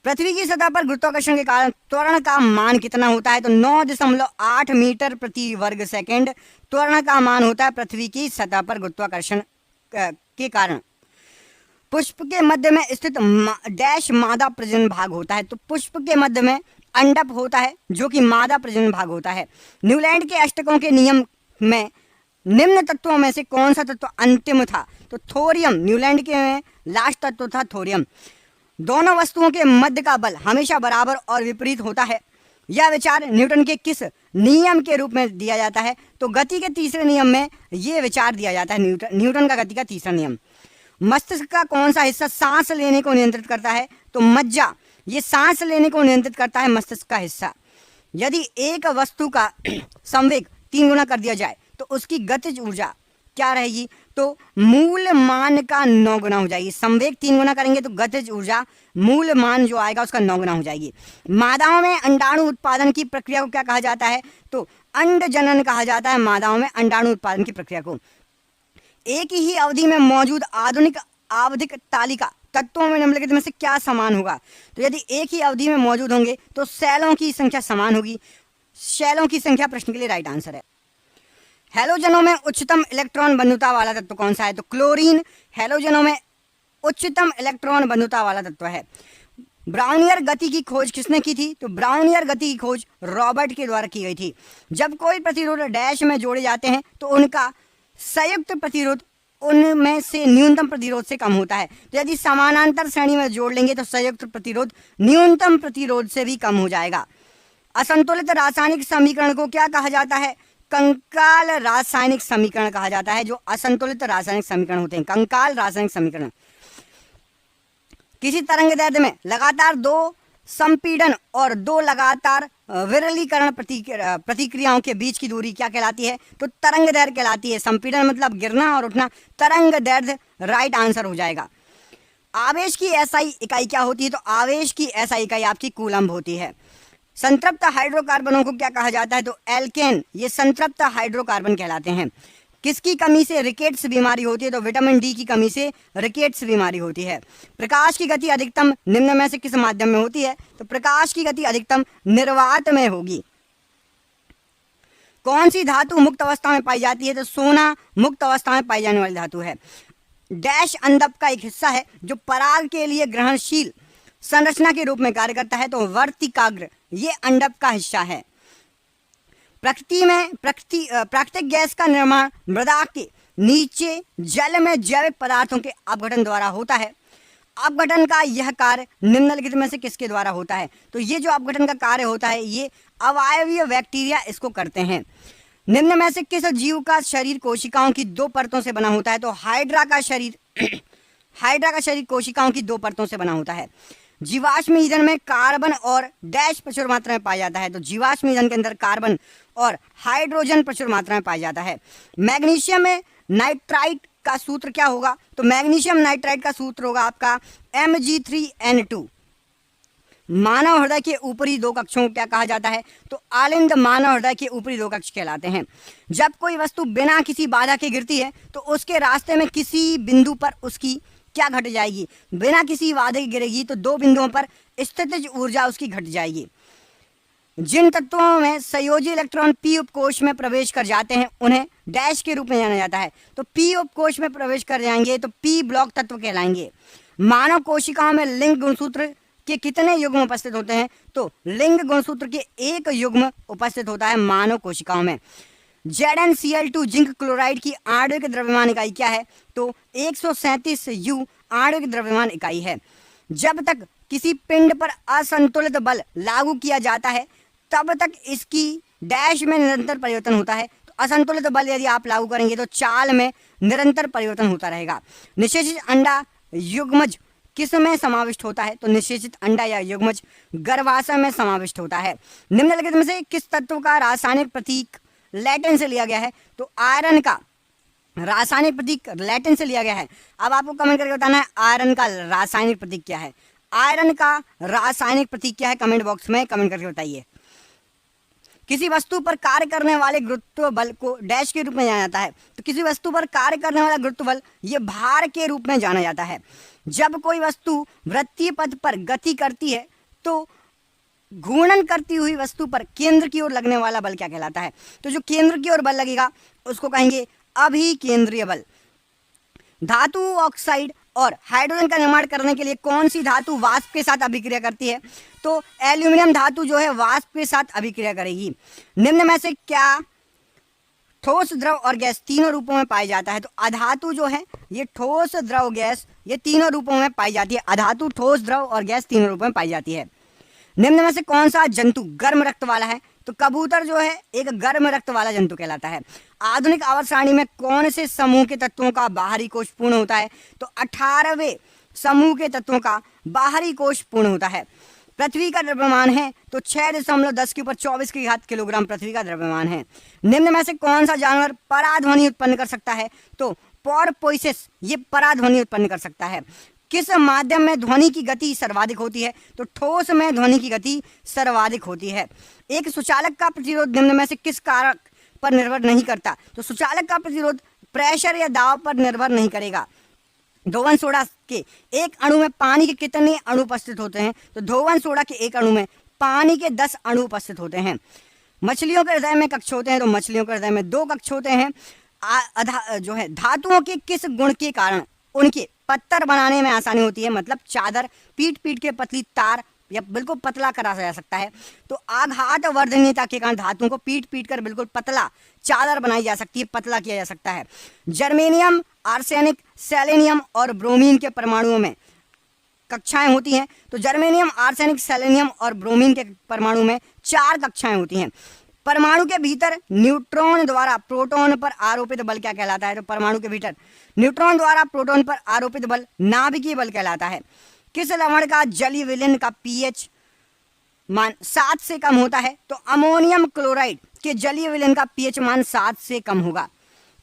पृथ्वी की सतह पर गुरुत्वाकर्षण के कारण त्वरण का मान कितना होता है? तो 9.8 मीटर प्रति वर्ग सेकंड त्वरण का मान होता है पृथ्वी की सतह पर गुरुत्वाकर्षण के कारण। पुष्प के मध्य में स्थित डैश मादा प्रजनन भाग होता है? तो पुष्प के मध्य में अंडप होता है जो कि मादा प्रजनन भाग होता है। न्यूलैंड के अष्टकों के नियम में निम्न तत्वों में से कौन सा तत्व अंतिम था? तो थोरियम। न्यूलैंड के में लास्ट तत्व था थोरियम। दोनों वस्तुओं के मध्य का बल हमेशा बराबर और विपरीत होता है। यह विचार न्यूटन के किस नियम के रूप में दिया जाता है? तो गति के तीसरे नियम में यह विचार दिया जाता है, न्यूटन का गति का तीसरा नियम। मस्तिष्क का कौन सा हिस्सा सांस लेने को नियंत्रित करता है? तो मज्जा। ये सांस लेने को नियंत्रित करता है मस्तिष्क का हिस्सा। यदि एक वस्तु का संवेग 3 गुना कर दिया जाए तो उसकी गतिज ऊर्जा क्या रहेगी? तो मूल मान का 9 गुना हो जाएगी। संवेग 3 गुना करेंगे तो गतिज ऊर्जा मूल मान जो आएगा उसका 9 गुना हो जाएगी। मादाओं में अंडाणु उत्पादन की प्रक्रिया को क्या कहा जाता है? तो अंड जनन कहा जाता है मादाओं में अंडाणु उत्पादन की प्रक्रिया को। एक ही अवधि में मौजूद आधुनिक आवधिक तालिका तत्वों में निम्नलिखित में से क्या समान होगा? तो यदि एक ही अवधि में मौजूद होंगे तो सेलों की संख्या समान होगी। शैलों की संख्या प्रश्न के लिए राइट आंसर है। हैलोजनों में उच्चतम इलेक्ट्रॉन बंधुता वाला तत्व कौन सा है? तो क्लोरीन हैलोजनों में उच्चतम इलेक्ट्रॉन बंधुता वाला तत्व है। ब्राउनियर गति की खोज किसने की थी? तो ब्राउनियर गति की खोज रॉबर्ट के द्वारा की गई थी। जब कोई प्रतिरोध डैश में जोड़े जाते हैं तो उनका संयुक्त प्रतिरोध उनमें से न्यूनतम प्रतिरोध से कम होता है। तो यदि समानांतर श्रेणी में जोड़ लेंगे तो संयुक्त प्रतिरोध न्यूनतम प्रतिरोध से भी कम हो जाएगा। असंतुलित रासायनिक समीकरण को क्या कहा जाता है? कंकाल रासायनिक समीकरण कहा जाता है। जो असंतुलित रासायनिक समीकरण होते हैं कंकाल रासायनिक समीकरण। किसी तरंगदैर्ध्य में लगातार 2 संपीड़न और 2 लगातार विरलीकरण प्रतिक्रियाओं के बीच की दूरी क्या कहलाती है? तो तरंगदैर्ध्य कहलाती है। संपीड़न मतलब गिरना और उठना, तरंगदैर्ध्य राइट आंसर हो जाएगा। आवेश की एसआई इकाई क्या होती है? तो आवेश की एसआई इकाई आपकी कूलम्ब होती है। संतृप्त हाइड्रोकार्बनों को क्या कहा जाता है? तो एल्केन, ये संतृप्त हाइड्रोकार्बन कहलाते हैं। किसकी कमी से रिकेट्स बीमारी होती है? तो विटामिन डी की कमी से रिकेट्स बीमारी होती है। प्रकाश की गति अधिकतम निम्न में से किस माध्यम में होती है? तो प्रकाश की गति अधिकतम निर्वात में होगी। कौन सी धातु मुक्त अवस्था में पाई जाती है? तो सोना मुक्त अवस्था में पाई जाने वाली धातु है। डैश अंडप का एक हिस्सा है जो पराग के लिए ग्रहणशील संरचना के रूप में कार्य करता है। तो वर्तिकाग्र ये अंडप का हिस्सा है। प्रकृति में प्राकृतिक गैस का निर्माण मृदा के नीचे जल में जैविक पदार्थों के अपघटन द्वारा होता है। अपघटन का यह कार्य निम्नलिखित में से किसके द्वारा होता है? तो ये जो अपघटन का कार्य होता है ये अवायवीय बैक्टीरिया इसको करते हैं। निम्न में से किस जीव का शरीर कोशिकाओं की 2 परतों से बना होता है? तो हाइड्रा का शरीर कोशिकाओं की 2 परतों से बना होता है। जीवाश्म ईंधन में कार्बन और डैश प्रचुर मात्रा में पाया जाता है। तो जीवाश्म ईंधन के अंदर कार्बन और हाइड्रोजन प्रचुर मात्रा में पाया जाता है। मैग्नीशियम में नाइट्राइट का सूत्र क्या होगा? तो मैग्नीशियम नाइट्राइट का सूत्र होगा आपका Mg3N2। मानव हृदय के ऊपरी 2 कक्षों को क्या कहा जाता है? तो आलिंद मानव हृदय के ऊपरी 2 कक्ष कहलाते हैं। जब कोई वस्तु बिना किसी बाधा के गिरती है तो उसके रास्ते में किसी बिंदु पर उसकी क्या घट जाएगी? बिना किसी बाधा के गिरेगी तो 2 बिंदुओं पर स्थितिज ऊर्जा उसकी घट जाएगी। जिन तत्वों में संयोजी इलेक्ट्रॉन पी उपकोष में प्रवेश कर जाते हैं उन्हें डैश के रूप में जाना जाता है। तो पी उपकोष में प्रवेश कर जाएंगे तो पी ब्लॉक तत्व कहलाएंगे। मानव कोशिकाओं में लिंग गुणसूत्र के कितने युग्म उपस्थित होते हैं? तो लिंग गुणसूत्र के 1 युग्म उपस्थित होता है मानव कोशिकाओं में। ZnCl2 जिंक क्लोराइड की आणविक द्रव्यमान इकाई क्या है? तो 137 U आणविक द्रव्यमान इकाई है। जब तक किसी पिंड पर असंतुलित बल लागू किया जाता है तब तक इसकी डैश में निरंतर परिवर्तन होता है। तो असंतुलित बल यदि आप लागू करेंगे तो चाल में निरंतर परिवर्तन होता रहेगा। निषेचित अंडा युग्मज किस में समाविष्ट होता है? तो निषेचित अंडा या युग्मज गर्भाशय में समाविष्ट होता है। निम्नलिखित में से किस तत्व का रासायनिक प्रतीक लैटिन से लिया गया है? तो आयरन का रासायनिक प्रतीक लैटिन से लिया गया है। अब आपको कमेंट करके बताना है आयरन का रासायनिक प्रतीक क्या है। आयरन का रासायनिक प्रतीक क्या है? कमेंट बॉक्स में कमेंट करके बताइए। किसी वस्तु पर कार्य करने वाले गुरुत्व बल को डैश के रूप में जाना जाता है। तो किसी वस्तु पर कार्य करने वाला गुरुत्व बल ये भार के रूप में जाना जाता है। जब कोई वस्तु वृत्तीय पथ पर गति करती है तो घूर्णन करती हुई वस्तु पर केंद्र की ओर लगने वाला बल क्या कहलाता है? तो जो केंद्र की ओर बल लगेगा उसको कहेंगे अभिकेंद्रीय बल। धातु ऑक्साइड और हाइड्रोजन का निर्माण करने के लिए कौन सी धातु वाष्प के साथ अभिक्रिया करती है? तो एल्यूमिनियम धातु जो है वाष्प के साथ अभिक्रिया करेगी। निम्न में से क्या ठोस, द्रव और गैस तीनों रूपों में पाई जाता है? तो अधातु जो है ये ठोस, द्रव, गैस ये तीनों रूपों में पाई जाती है। अधातु ठोस, द्रव और गैस तीनों रूपों में पाई जाती है। निम्न में से कौन सा जंतु गर्म रक्त वाला है? तो कबूतर जो है एक गर्म रक्त वाला जंतु कहलाता है। आधुनिक आवर्त सारणी में कौन से समूह के तत्वों का बाहरी कोश पूर्ण होता है? तो 18वें समूह के तत्वों का बाहरी कोश पूर्ण होता है। पृथ्वी का द्रव्यमान है तो 6.10 के ऊपर 24 की घात किलोग्राम पृथ्वी का द्रव्यमान है। निम्न में से कौन सा जानवर पराध्वनि उत्पन्न कर सकता है? तो पोरपोइसिस ये पराध्वनि उत्पन्न कर सकता है। किस माध्यम में ध्वनि की गति सर्वाधिक होती है? तो ठोस में ध्वनि की गति सर्वाधिक होती है। एक सुचालक का प्रतिरोध निम्न में से किस कारक पर निर्भर नहीं करता? तो सुचालक का प्रतिरोध प्रेशर या दाब पर निर्भर नहीं करेगा। धोवन सोडा के एक अणु में पानी के कितने अणु उपस्थित होते हैं? तो धोवन सोडा के एक अणु में पानी के 10 अणु उपस्थित होते हैं। मछलियों के हृदय में कक्ष होते हैं? तो मछलियों के हृदय में 2 कक्ष होते हैं। जो है धातुओं के किस गुण के कारण उनके पत्तर बनाने में आसानी होती है? मतलब चादर पीट पीट के पतली तार या बिल्कुल पतला करा जा सकता है। तो आघात वर्धनीयता के कारण धातुओं को पीट पीट कर बिल्कुल पतला चादर बनाई जा सकती है, पतला किया जा सकता है। जर्मेनियम, आर्सेनिक, सेलेनियम और ब्रोमीन के परमाणुओं में कक्षाएं होती हैं। तो जर्मेनियम, आर्सेनिक, सेलेनियम और ब्रोमीन के परमाणु में 4 कक्षाएं होती हैं। परमाणु के भीतर न्यूट्रॉन द्वारा प्रोटॉन पर आरोपित बल क्या कहलाता है? तो परमाणु के भीतर न्यूट्रॉन द्वारा प्रोटॉन पर आरोपित बल नाभिकीय बल कहलाता है। किस लवण का जलीय विलयन का पीएच मान 7 से कम होता है? तो अमोनियम क्लोराइड के जलीय विलयन का पीएच मान 7 से कम होगा।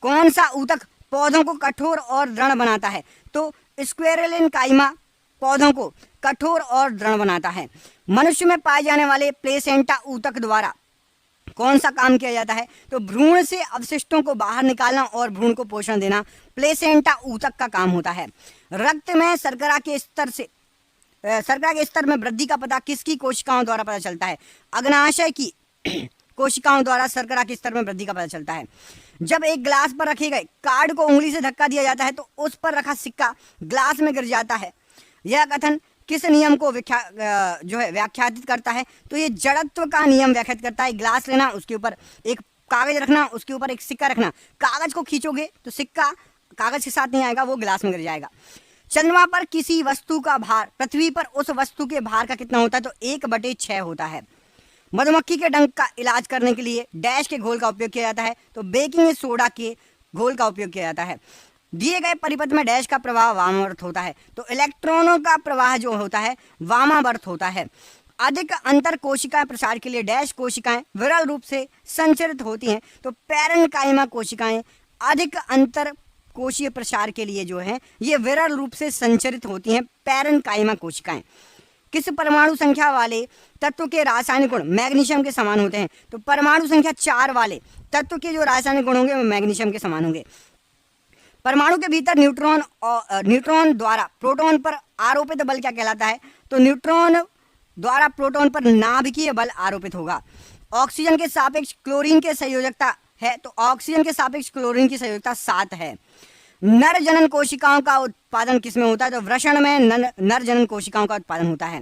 कौन सा ऊतक पौधों को कठोर और दृढ़ बनाता है? तो स्क्वेरेलिन काइमा पौधों को कठोर और दृढ़ बनाता है। मनुष्य में पाए जाने वाले प्लेसेंटा ऊतक द्वारा कौन सा काम किया जाता है? तो भ्रूण से अवशिष्टों को बाहर निकालना और भ्रूण को पोषण देना प्लेसेंटा ऊतक का काम होता है। रक्त में शर्करा के स्तर में वृद्धि का पता किसकी कोशिकाओं द्वारा पता चलता है? अग्नाशय की कोशिकाओं द्वारा शर्करा के स्तर में वृद्धि का पता चलता है। जब एक ग्लास पर रखे गए कार्ड को उंगली से धक्का दिया जाता है तो उस पर रखा सिक्का ग्लास में गिर जाता है। यह कथन किस नियम को व्याख्यात करता है? तो ये जड़त्व का नियम व्याख्यात करता है। ग्लास लेना, उसके ऊपर एक कागज रखना, उसके ऊपर एक सिक्का रखना। कागज को खींचोगे तो सिक्का कागज के साथ नहीं आएगा, वो ग्लास में गिर जाएगा। चंद्रमा पर किसी वस्तु का भार पृथ्वी पर उस वस्तु के भार का कितना होता है? तो 1/6 होता है। मधुमक्खी के डंक का इलाज करने के लिए डैश के घोल का उपयोग किया जाता है? तो बेकिंग सोडा के घोल का उपयोग किया जाता है। दिए गए परिपथ में डैश का प्रवाह वामावर्त होता है? तो इलेक्ट्रॉनों का प्रवाह जो होता है वामावर्त होता है। अधिक अंतर कोशिकाएं प्रसार के लिए डैश कोशिकाएं विरल रूप से संचरित होती हैं? तो पैरेन्काइमा कोशिकाएं अधिक अंतर कोशीय प्रसार के लिए जो है ये विरल रूप से संचरित होती हैं, पैरेन्काइमा कोशिकाएं। किस परमाणु संख्या वाले तत्व के रासायनिक गुण मैग्नीशियम के समान होते हैं? तो परमाणु संख्या 4 वाले तत्व के जो रासायनिक गुण होंगे वो मैग्नीशियम के समान होंगे। परमाणु के भीतर न्यूट्रॉन द्वारा प्रोटॉन पर आरोपित बल क्या कहलाता है? तो न्यूट्रॉन द्वारा प्रोटॉन पर नाभिकीय बल आरोपित होगा। ऑक्सीजन के सापेक्ष क्लोरीन के संयोजकता है? तो ऑक्सीजन के सापेक्ष क्लोरीन की संयोजकता 7 है। नर जनन कोशिकाओं का उत्पादन किसमें होता है? तो वृषण में नर जनन कोशिकाओं का उत्पादन होता है।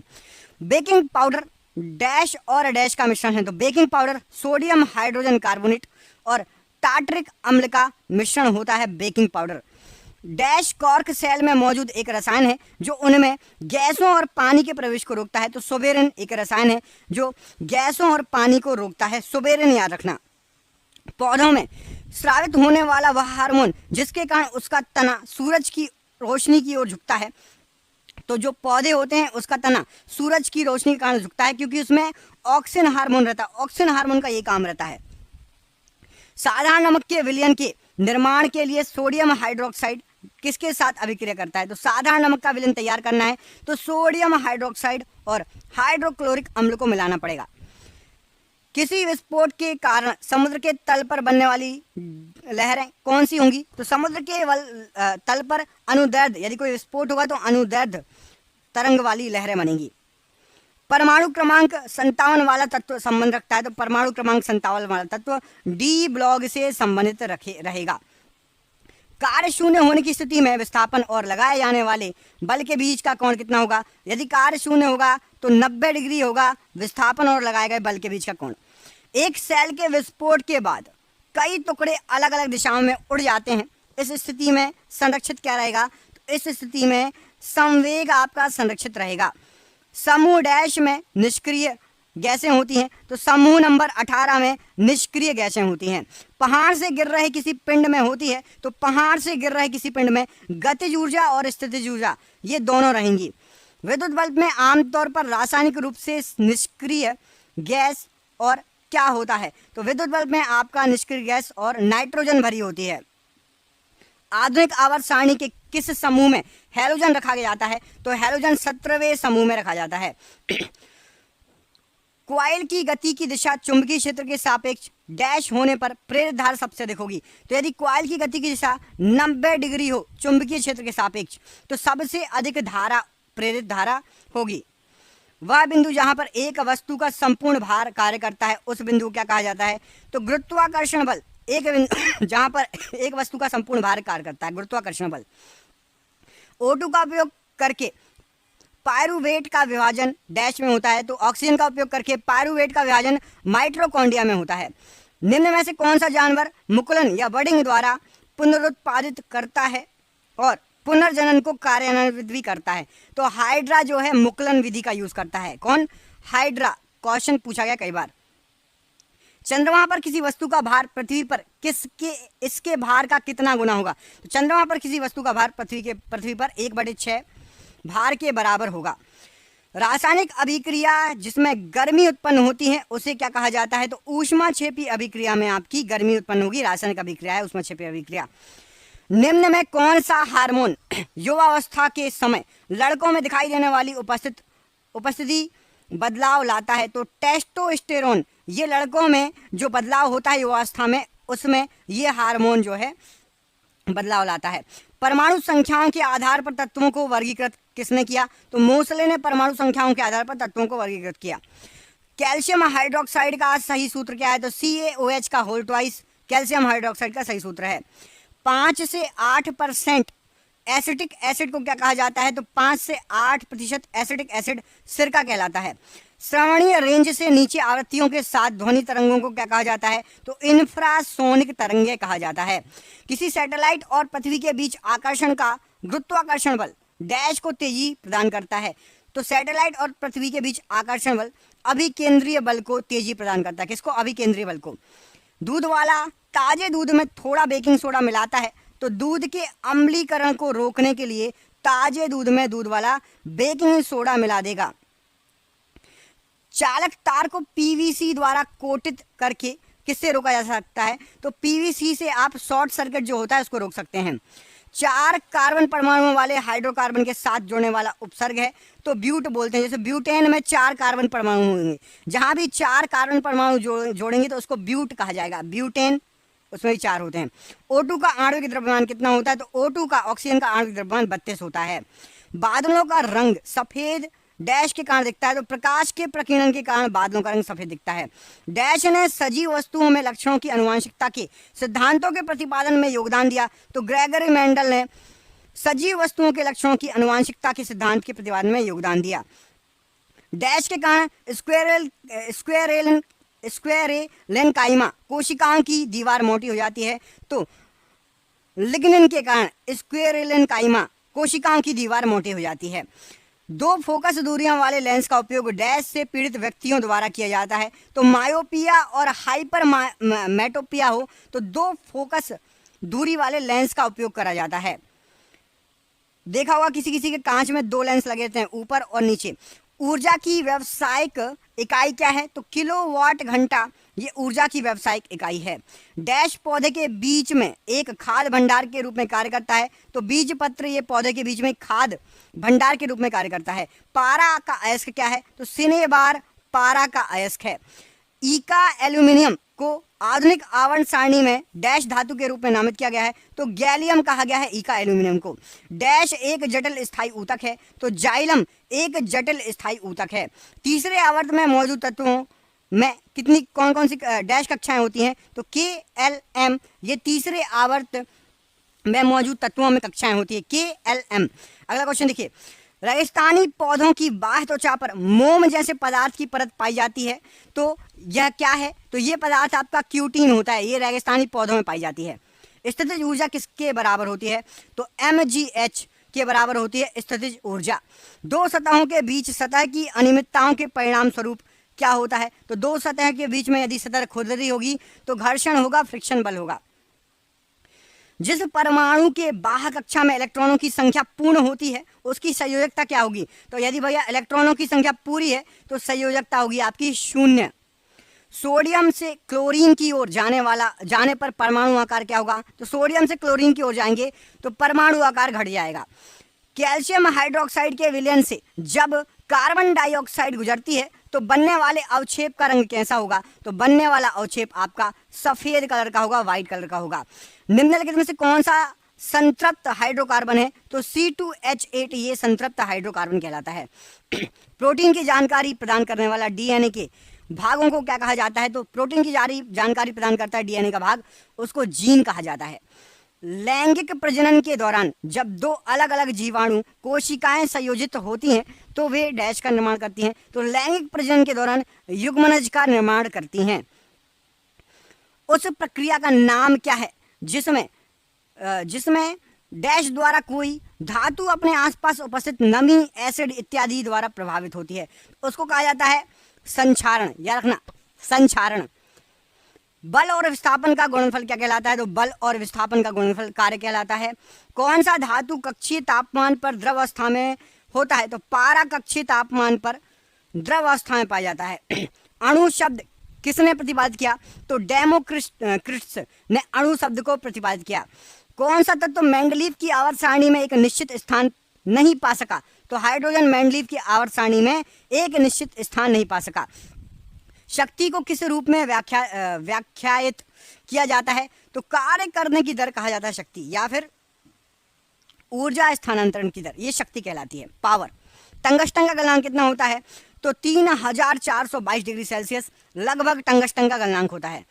बेकिंग पाउडर डैश और डैश का मिश्रण है? तो baking powder sodium hydrogen carbonate और टार्टरिक अम्ल का मिश्रण होता है baking powder. Dash cork cell में मौजूद एक रसायन है जो उनमें गैसों और पानी के प्रवेश को रोकता है? तो सोबेरिन एक रसायन है जो गैसों और पानी को रोकता है, सोबेरिन याद रखना। पौधों में स्रावित होने वाला वह हार्मोन जिसके कारण उसका तना सूरज की रोशनी की ओर झुकता है? तो जो पौधे होते हैं उसका तना सूरज की रोशनी के कारण झुकता है क्योंकि उसमें ऑक्सिन हार्मोन रहता है। ऑक्सिन हार्मोन का ये काम रहता है। साधारण नमक के विलयन के निर्माण के लिए सोडियम हाइड्रोक्साइड किसके साथ अभिक्रिया करता है? तो साधारण नमक का विलयन तैयार करना है तो सोडियम हाइड्रोक्साइड और हाइड्रोक्लोरिक अम्ल को मिलाना पड़ेगा। किसी विस्फोट के कारण समुद्र के तल पर बनने वाली लहरें कौन सी होंगी? तो समुद्र के तल पर अनुदैर्ध्य, यदि कोई विस्फोट होगा तो अनुदैर्ध्य तरंग वाली लहरें बनेंगी। परमाणु क्रमांक 57 वाला तत्व संबंध रखता है? तो परमाणु क्रमांक 57 वाला तत्व डी ब्लॉक से संबंधित रहेगा। कार्य शून्य होने की स्थिति में विस्थापन और लगाए जाने वाले बल के बीच का कोण कितना होगा? यदि कार्य शून्य होगा तो 90 डिग्री होगा विस्थापन और लगाए गए बल के बीच का कोण। एक सेल के विस्फोट के बाद कई टुकड़े अलग अलग दिशाओं में उड़ जाते हैं। इस स्थिति में संरक्षित क्या रहेगा? तो इस स्थिति में संवेग आपका संरक्षित रहेगा। समूह डैश में निष्क्रिय गैसें होती हैं? तो समूह नंबर 18 में निष्क्रिय गैसें होती हैं। पहाड़ से गिर रहे किसी पिंड में होती है? तो पहाड़ से गिर रहे किसी पिंड में गतिज ऊर्जा और स्थितिज ऊर्जा ये दोनों रहेंगी। विद्युत बल्ब में आमतौर पर रासायनिक रूप से निष्क्रिय गैस और क्या होता है? तो विद्युत बल्ब में आपका निष्क्रिय गैस और नाइट्रोजन भरी होती है। आधुनिक आवर्त सारणी के किस समूह में हैलोजन रखा जाता है? तो हैलोजन 17वें समूह में रखा जाता है। क्वाइल की गति की दिशा चुंबकीय क्षेत्र के सापेक्ष डैश होने पर प्रेरित धारा सबसे अधिक होगी। तो यदि क्वाइल की गति की दिशा 90 डिग्री हो चुंबकीय क्षेत्र के सापेक्ष तो सबसे अधिक धारा प्रेरित धारा होगी। वह बिंदु जहां पर एक वस्तु का संपूर्ण भार कार्य करता है उस बिंदु को क्या कहा जाता है? तो गुरुत्वाकर्षण बल। एक बिंदु जहां पर एक वस्तु का संपूर्ण भार कार्य करता है, गुरुत्वाकर्षण बल। O2 का उपयोग करके पायरुवेट का विभाजन डैश में होता है। तो ऑक्सीजन का उपयोग करके पायरुवेट का विभाजन माइटोकॉन्ड्रिया में होता है। निम्न में से कौन सा जानवर मुकुलन या बडिंग द्वारा पुनरुत्पादित करता है और पुनर्जनन को कार्यान्वित भी करता है? तो हाइड्रा जो है मुकुलन विधि का यूज करता है। कौन? हाइड्रा। क्वेश्चन पूछा गया कई बार। चंद्रमा पर किसी वस्तु का भार पृथ्वी पर इसके भार का कितना गुना होगा? तो चंद्रमा पर किसी वस्तु का भार पृथ्वी पर 1/6 भार के बराबर होगा। रासायनिक अभिक्रिया जिसमें गर्मी उत्पन्न होती है उसे क्या कहा जाता है? तो ऊष्माक्षेपी अभिक्रिया में आपकी गर्मी उत्पन्न होगी। रासायनिक अभिक्रिया है ऊष्माक्षेपी अभिक्रिया। निम्न में कौन सा हार्मोन युवावस्था के समय लड़कों में दिखाई देने वाली उपस्थिति बदलाव लाता है? तो टेस्टोस्टेरोन। ये लड़कों में जो बदलाव होता है युवावस्था में उसमें ये हार्मोन जो है बदलाव लाता है। परमाणु संख्याओं के आधार पर तत्वों को वर्गीकृत किसने किया? तो मोसले ने परमाणु संख्याओं के आधार पर तत्वों को वर्गीकृत किया। कैल्शियम हाइड्रोक्साइड का सही सूत्र क्या है? तो CaOH का होल ट्वाइस कैल्शियम हाइड्रोक्साइड का सही सूत्र है। 5 से 8% एसिटिक एसिड को क्या कहा जाता है? तो 5 से 8% एसिटिक एसिड सिरका कहलाता है। श्रवणीय रेंज से नीचे आवृत्तियों के साथ ध्वनि तरंगों को क्या कहा जाता है? तो इंफ्रासोनिक तरंगे कहा जाता है। किसी सैटेलाइट और पृथ्वी के बीच आकर्षण का गुरुत्वाकर्षण बल डैश को तेजी प्रदान करता है? तो सैटेलाइट और पृथ्वी के बीच आकर्षण बल अभिकेंद्रीय बल को तेजी प्रदान करता है। किसको? अभिकेंद्रीय बल को। दूध वाला ताजे दूध में थोड़ा बेकिंग सोडा मिलाता है तो दूध के अम्लीकरण को रोकने के लिए ताजे दूध में दूध वाला बेकिंग सोडा मिला देगा। चालक तार को पीवीसी द्वारा कोटित करके किससे रोका जा सकता है? तो पीवीसी से आप शॉर्ट सर्किट जो होता है उसको रोक सकते हैं। 4 कार्बन परमाणुओं वाले हाइड्रोकार्बन के साथ जोड़ने वाला उपसर्ग है तो ब्यूट बोलते हैं। जैसे ब्यूटेन में 4 कार्बन परमाणु होंगे, जहां भी 4 कार्बन परमाणु जोड़ेंगे तो उसको ब्यूट कहा जाएगा। ब्यूटेन उसमें भी 4 होते हैं। O2 का आणविक द्रव्यमान कितना होता है? तो O2 का ऑक्सीजन का आणविक द्रव्यमान 32 होता है। बादलों का रंग सफेद डैश के कारण दिखता है? तो प्रकाश के प्रकीर्णन के कारण बादलों का रंग सफेद दिखता है। डैश ने सजीव वस्तुओं में लक्षणों की आनुवंशिकता के सिद्धांतों के प्रतिपादन में योगदान दिया? तो ग्रेगरी मेंडल ने सजीव वस्तुओं के लक्षणों की आनुवंशिकता के सिद्धांत के प्रतिपादन में योगदान दिया। डैश के कारण स्क्वेरेलेनकाइमा कोशिकाओं की दीवार मोटी हो जाती है? तो लिग्निन के कारण स्क्वेरेलेनकाइमा कोशिकाओं की दीवार मोटी हो जाती है। 2 फोकस दूरियां वाले लेंस का उपयोग डैश से पीड़ित व्यक्तियों द्वारा किया जाता है? तो मायोपिया और हाइपर मेटोपिया हो तो 2 फोकस दूरी वाले लेंस का उपयोग करा जाता है। देखा होगा किसी किसी के कांच में 2 लेंस लगे रहते हैं, ऊपर और नीचे। ऊर्जा की व्यावसायिक इकाई क्या है? तो किलोवाट घंटा ये ऊर्जा की व्यावसायिक इकाई है। डैश पौधे के बीच में एक खाद्य भंडार के रूप में कार्य करता है? तो बीज पत्र ये पौधे के बीच में खाद्य भंडार के रूप में कार्य करता है। पारा का अयस्क क्या है? तो सिनेबार पारा का अयस्क है। ईका एल्यूमिनियम को आधुनिक आवरण सारणी में डैश धातु के रूप में नामित किया गया है? तो गैलियम कहा गया है ईका एल्यूमिनियम को। डैश एक जटिल स्थायी ऊतक है? तो जाइलम एक जटिल स्थायी ऊतक है। तीसरे आवर्त में मौजूद तत्वों में कितनी कौन कौन सी डैश कक्षाएं होती हैं? तो KLM ये तीसरे आवर्त में मौजूद तत्वों में कक्षाएं होती है, KLM। अगला क्वेश्चन देखिए, रेगिस्तानी पौधों की बाह्य त्वचा पर मोम जैसे पदार्थ की परत पाई जाती है? तो यह क्या है? तो ये पदार्थ आपका क्यूटीन होता है, ये रेगिस्तानी पौधों में पाई जाती है। स्थितिज ऊर्जा किसके बराबर होती है? तो mgh के बराबर होती है स्थितिज ऊर्जा। 2 सतहों के बीच सतह की अनियमितताओं के परिणाम स्वरूप क्या होता है? तो 2 सतह के बीच में यदि सतह खुरदरी होगी तो घर्षण होगा, फ्रिक्शन बल होगा। जिस परमाणु के बाह्य कक्षा में इलेक्ट्रॉनों की संख्या पूर्ण होती है उसकी संयोजकता क्या होगी? तो यदि भैया इलेक्ट्रॉनों की संख्या पूरी है तो संयोजकता होगी आपकी 0। सोडियम से क्लोरीन की ओर जाने पर परमाणु आकार क्या होगा? तो सोडियम से क्लोरीन की ओर जाएंगे तो परमाणु आकार घट जाएगा। कैल्शियम हाइड्रोक्साइड के विलयन से जब कार्बन डाइऑक्साइड गुजरती है तो बनने वाले अवक्षेप का रंग कैसा होगा? तो बनने वाला अवक्षेप आपका सफेद कलर का होगा, व्हाइट कलर का होगा। निम्नलिखित में से कौन सा संतृप्त हाइड्रोकार्बन है? तो C2H8 ये संतृप्त हाइड्रोकार्बन कहलाता है। प्रोटीन की जानकारी प्रदान करने वाला डीएनए के भागों को क्या कहा जाता है? तो प्रोटीन की जानकारी प्रदान करता है डीएनए का भाग, उसको जीन कहा जाता है। लैंगिक प्रजनन के दौरान जब दो अलग अलग जीवाणु कोशिकाएं संयोजित होती हैं तो वे डैश का निर्माण करती हैं। तो लैंगिक प्रजनन के दौरान युग्मनज का निर्माण करती हैं। उस प्रक्रिया का नाम क्या है जिसमें डैश द्वारा कोई धातु अपने आसपास उपस्थित नमी, एसिड इत्यादि द्वारा प्रभावित होती है? उसको कहा जाता है संक्षारण। याद रखना, संक्षारण। बल और विस्थापन का गुणनफल क्या कहलाता है? तो बल और विस्थापन का गुणनफल कार्य कहलाता है। कौन सा धातु कक्षीय तापमान पर द्रव अवस्था में होता है? तो पारा कक्षीय तापमान पर द्रव अवस्था में पाया जाता है। अणु शब्द किसने प्रतिपादित किया? तो डेमोक्रिटस ने अणु शब्द को प्रतिपादित किया। कौन सा तत्व मेंडलीव की आवर्त सारणी में एक निश्चित स्थान नहीं पा सका? तो हाइड्रोजन मेंडलीव की आवर्त सारणी में एक निश्चित स्थान नहीं पा सका। शक्ति को किस रूप में व्याख्यायित किया जाता है? तो कार्य करने की दर कहा जाता है शक्ति, या फिर ऊर्जा स्थानांतरण की दर, ये शक्ति कहलाती है, पावर। टंगस्टन का गलनांक कितना होता है? तो 3422 डिग्री सेल्सियस लगभग टंगस्टन का गलनांक होता है।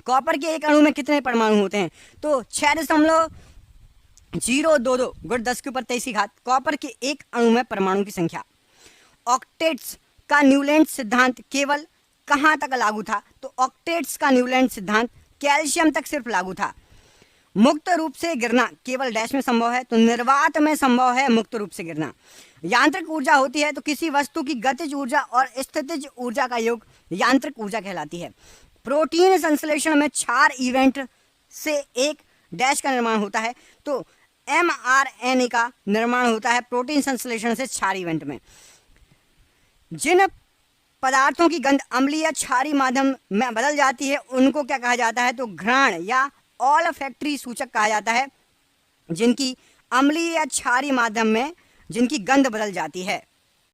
कॉपर के एक अणु में कितने परमाणु होते हैं? तो 6.022 गुण 10⁻23 कॉपर के एक अणु में परमाणु की संख्या। ऑक्टेट्स का न्यूलैंड सिद्धांत केवल कहाँ तक लागू था? तो ऑक्टेट्स का न्यूलैंड सिद्धांत कैल्शियम तक सिर्फ लागू था। मुक्त रूप से गिरना केवल डैश में संभव है? तो निर्वात में संभव है मुक्त रूप से गिरना। यांत्रिक ऊर्जा होती है तो किसी वस्तु की गतिज ऊर्जा और स्थितिज ऊर्जा का योग यांत्रिक ऊर्जा कहलाती है। प्रोटीन संश्लेषण में क्षार इवेंट से एक डैश का निर्माण होता है? तो mRNA का निर्माण होता है प्रोटीन संश्लेषण से क्षार इवेंट में। जिन पदार्थों की गंध अम्लीय या क्षारीय माध्यम में बदल जाती है उनको क्या कहा जाता है? तो घ्राण या ऑलफैक्टरी सूचक कहा जाता है, जिनकी अम्लीय या क्षारीय माध्यम में जिनकी गंध बदल जाती है।